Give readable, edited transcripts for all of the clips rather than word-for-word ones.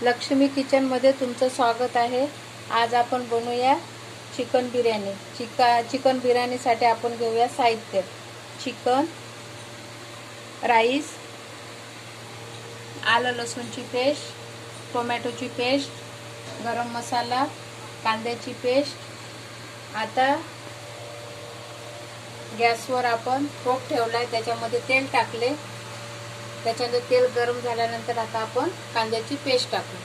लक्ष्मी किचनमध्ये तुमचं स्वागत आहे। आज आपण बनवूया चिकन बिर्याणी। चिकन बिर्याणीसाठी आपण घेऊया साहित्य: चिकन, राईस, आलं लसूणची पेस्ट, टोमॅटोची पेस्ट, गरम मसाला, कांद्याची पेस्ट। आता गॅसवर आपण टोप ठेवलाय, त्याच्यामध्ये तेल टाकले। त्याच्यानंतर तेल गरम झाल्यानंतर आता आपण कांद्याची पेस्ट टाकू।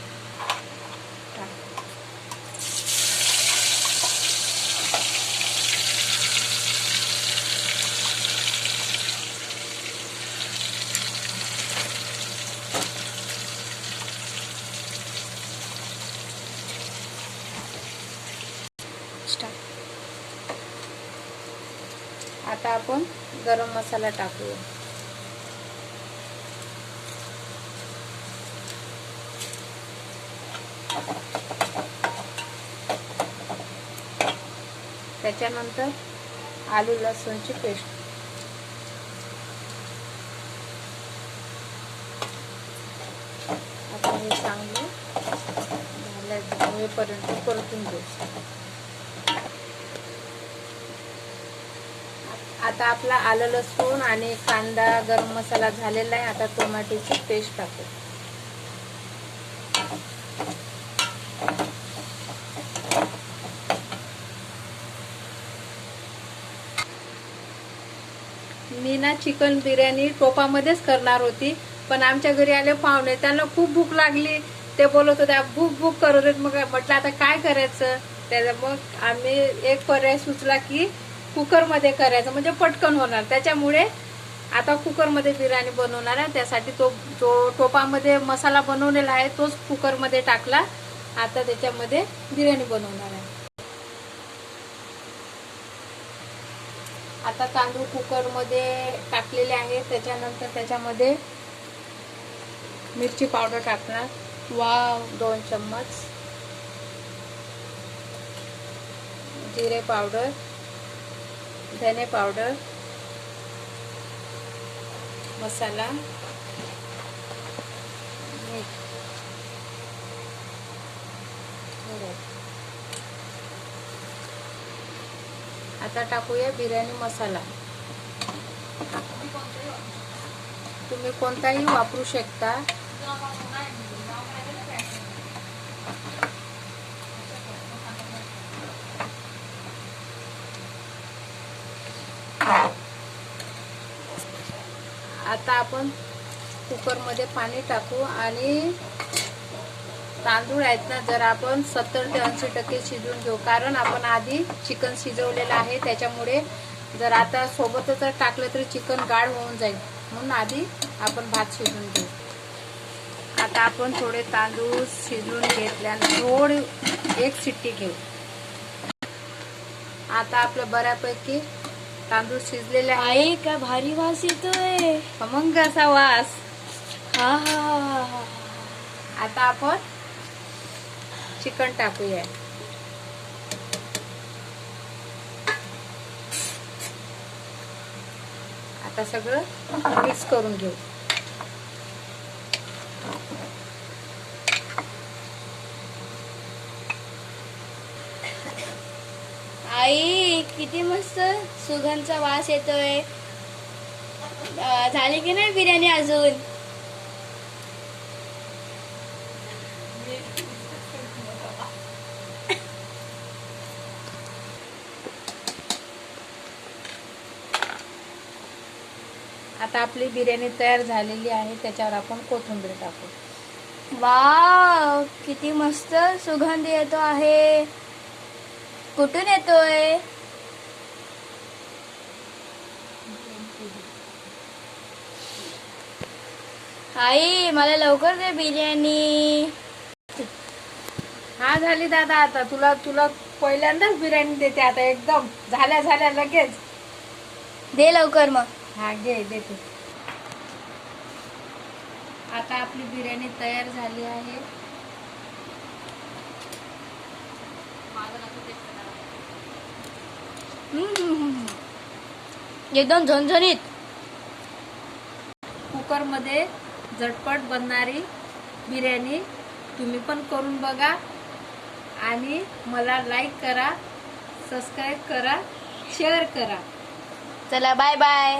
आता आपण गरम मसाला टाकूया। त्याच्यानंतर आलू लसूणची पेस्ट। आता हे चांगले झाल्यापर्यंत परतून घेऊ। आता आपला आलं लसूण आणि कांदा गरम मसाला झालेला आहे। आता टोमॅटोची पेस्ट टाकू। मी ना चिकन बिर्याणी टोपामध्येच करणार होती, पण आमच्या घरी आले पाहुणे, त्यांना खूप भूक लागली। ते बोलत होते भूक भूक करत होते। मग म्हटलं आता काय करायचं, त्याला मग आम्ही एक पर्याय सुचला की कुकरमध्ये करायचं, म्हणजे पटकन होणार। त्याच्यामुळे आता कुकरमध्ये बिर्याणी बनवणार आहे। त्यासाठी जो टोपामध्ये मसाला बनवलेला आहे तोच कुकरमध्ये टाकला। आता त्याच्यामध्ये बिर्याणी बनवणार आहे। आता तांदूळ कुकरमध्ये टाकलेले आहे। त्याच्यानंतर त्याच्यामध्ये मिरची पावडर टाकणार, 2 चम्मच, जिरे पावडर, धने पावडर, मसाला, मीठ। आता टाकूया बिर्याणी मसाला। तुम्ही कोणताही वापरू शकता। आता आपण कुकरमध्ये पाणी टाकू आणि तांदूळ आहेत ना, जर आपण 70 ते 80% शिजवून घेऊ, कारण आपण आधी चिकन शिजवलेलं आहे। त्याच्यामुळे जर आता सोबतच जर टाकलं तरी चिकन गाढ होऊन जाईल, म्हणून आधी आपण भात शिजवून घेऊ। आता आपण थोडे तांदूळ शिजवून घेतल्यानंतर एक शिट्टी घेऊ। आता आपलं बऱ्यापैकी तांदूळ शिजलेले आहे। आई काय भारी वास येतोय, खमंग असा वास। हा हा हा हा। आता आपण चिकन टाकूया। आता सगळं मिक्स करून घेऊ। आई किती मस्त सुगंधचा वास येतोय। झाली की नाही बिर्याणी अजून? आता आपली बिर्याणी तयार झालेली आहे। त्याच्यावर आपण कोथिंबीर टाकू। वाव, किती मस्त सुगंध येतो आहे। कुठून येतोय? आई मला लवकर दे बिर्याणी। हा झाली दादा, आता तुला पहिल्यांदाच बिर्याणी देते। आता एकदम झाल्या लगेच दे लवकर मग। हा घे, देते। आता आपली बिर्याणी तयार झाली आहे। एकदम झणझणीत। कुकरमध्ये झटपट बनणारी बिर्याणी तुम्ही पण करून बघा आणि मला लाईक करा, सबस्क्राईब करा, शेअर करा. चला बाय बाय.